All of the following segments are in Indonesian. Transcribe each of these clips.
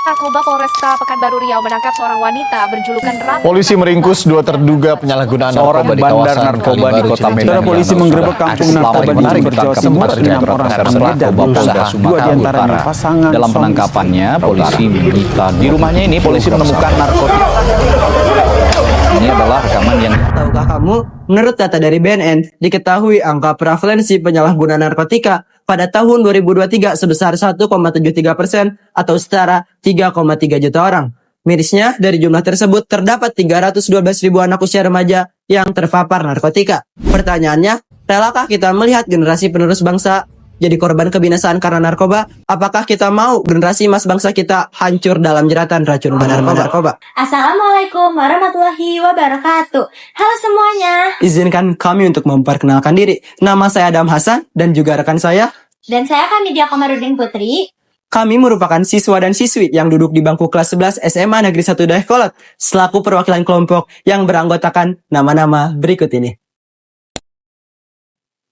Narkoba Polresta Pekanbaru Riau menangkap seorang wanita berjulukan Ratu. Polisi meringkus 2 terduga penyalahgunaan Seorang narkoba di bandar kawasan narkoba di Kota Medan. Saudara Polisi menggerebek kampung narkoba di Jember, Jawa Timur. 6 orang terlibat Polda Sumatera Utara. Dalam penangkapannya, polisi menyita di rumahnya ini polisi menemukan narkotika. Ini adalah rekaman yang Tahukah kamu, menurut data dari BNN, diketahui angka prevalensi penyalahgunaan narkotika pada tahun 2023 sebesar 1,73% atau setara 3,3 juta orang. Mirisnya, dari jumlah tersebut terdapat 312 ribu anak usia remaja yang terpapar narkotika. Pertanyaannya, relakah kita melihat generasi penerus bangsa jadi korban kebinasaan karena narkoba? Apakah kita mau generasi emas bangsa kita hancur dalam jeratan racun narkoba? Assalamualaikum warahmatullahi wabarakatuh. Halo semuanya. Izinkan kami untuk memperkenalkan diri. Nama saya Adam Hasan dan juga rekan saya. Dan saya Kamidia Komarudin Putri. Kami merupakan siswa dan siswi yang duduk di bangku kelas 11 SMA Negeri 1 Dayakolot selaku perwakilan kelompok yang beranggotakan nama-nama berikut ini.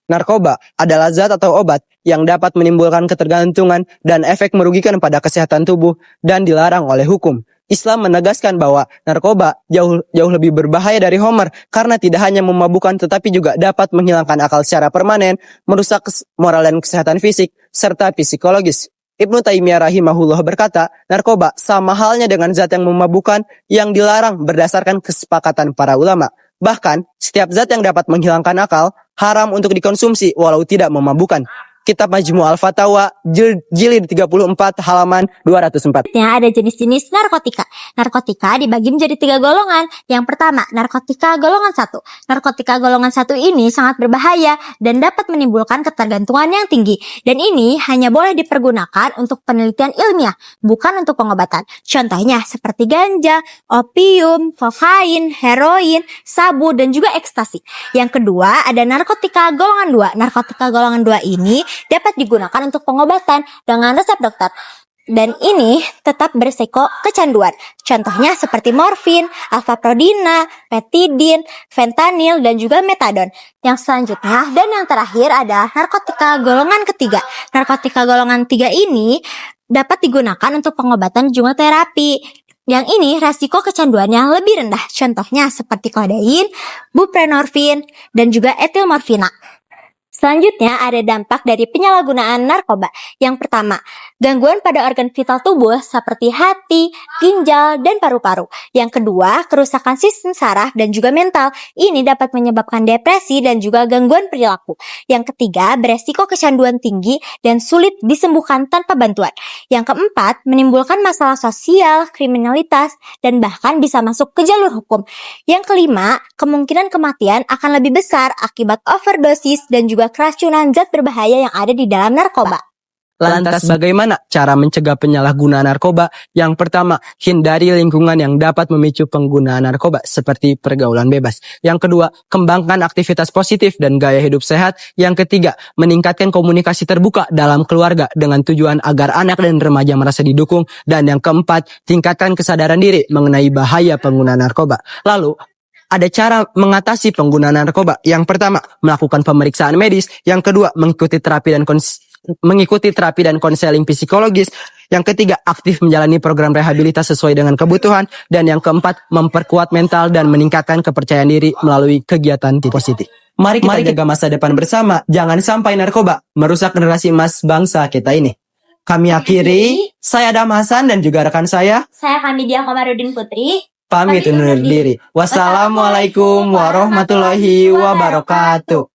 Narkoba adalah zat atau obat yang dapat menimbulkan ketergantungan dan efek merugikan pada kesehatan tubuh dan dilarang oleh hukum. Islam menegaskan bahwa narkoba jauh lebih berbahaya dari homer karena tidak hanya memabukkan tetapi juga dapat menghilangkan akal secara permanen, merusak moral dan kesehatan fisik, serta psikologis. Ibnu Taimiyah rahimahullah berkata, narkoba sama halnya dengan zat yang memabukkan yang dilarang berdasarkan kesepakatan para ulama. Bahkan, setiap zat yang dapat menghilangkan akal haram untuk dikonsumsi walau tidak memabukkan. Kitab Majmu' Al-Fatawa jilid 34 halaman 204. Ada jenis-jenis narkotika. Narkotika dibagi menjadi 3 golongan. Yang pertama, narkotika golongan 1. Narkotika golongan 1 ini sangat berbahaya dan dapat menimbulkan ketergantungan yang tinggi. Dan ini hanya boleh dipergunakan untuk penelitian ilmiah, bukan untuk pengobatan. Contohnya seperti ganja, opium, kokain, heroin, sabu, dan juga ekstasi. Yang kedua, ada narkotika golongan 2. Narkotika golongan 2 ini dapat digunakan untuk pengobatan dengan resep dokter. Dan ini tetap berisiko kecanduan. Contohnya seperti morfin, alfaprodina, petidin, fentanil, dan juga metadon. Yang selanjutnya dan yang terakhir ada narkotika golongan ketiga. Narkotika golongan 3 ini dapat digunakan untuk pengobatan juga terapi. Yang ini resiko kecanduannya lebih rendah. Contohnya seperti kodein, buprenorfin, dan juga etilmorfina. Selanjutnya ada dampak dari penyalahgunaan narkoba. Yang pertama, gangguan pada organ vital tubuh seperti hati, ginjal, dan paru-paru. Yang kedua, kerusakan sistem saraf dan juga mental. Ini dapat menyebabkan depresi dan juga gangguan perilaku. Yang ketiga, beresiko kecanduan tinggi dan sulit disembuhkan tanpa bantuan. Yang keempat, menimbulkan masalah sosial, kriminalitas, dan bahkan bisa masuk ke jalur hukum. Yang kelima, kemungkinan kematian akan lebih besar akibat overdosis dan juga keracunan zat berbahaya yang ada di dalam narkoba. Lantas bagaimana cara mencegah penyalahgunaan narkoba? Yang pertama, hindari lingkungan yang dapat memicu penggunaan narkoba seperti pergaulan bebas. Yang kedua, kembangkan aktivitas positif dan gaya hidup sehat. Yang ketiga, meningkatkan komunikasi terbuka dalam keluarga dengan tujuan agar anak dan remaja merasa didukung. Dan yang keempat, tingkatkan kesadaran diri mengenai bahaya penggunaan narkoba. Lalu, ada cara mengatasi penggunaan narkoba. Yang pertama, melakukan pemeriksaan medis. Yang kedua, mengikuti terapi dan konseling psikologis. Yang ketiga, aktif menjalani program rehabilitas sesuai dengan kebutuhan. Dan yang keempat, memperkuat mental dan meningkatkan kepercayaan diri melalui kegiatan positif. Mari kita jaga masa depan bersama. Jangan sampai narkoba merusak generasi emas bangsa kita ini. Kami akhiri, saya Adam Hasan dan juga rekan saya Kamidia Komarudin Putri. Pamit undur diri. Wassalamualaikum warahmatullahi wabarakatuh.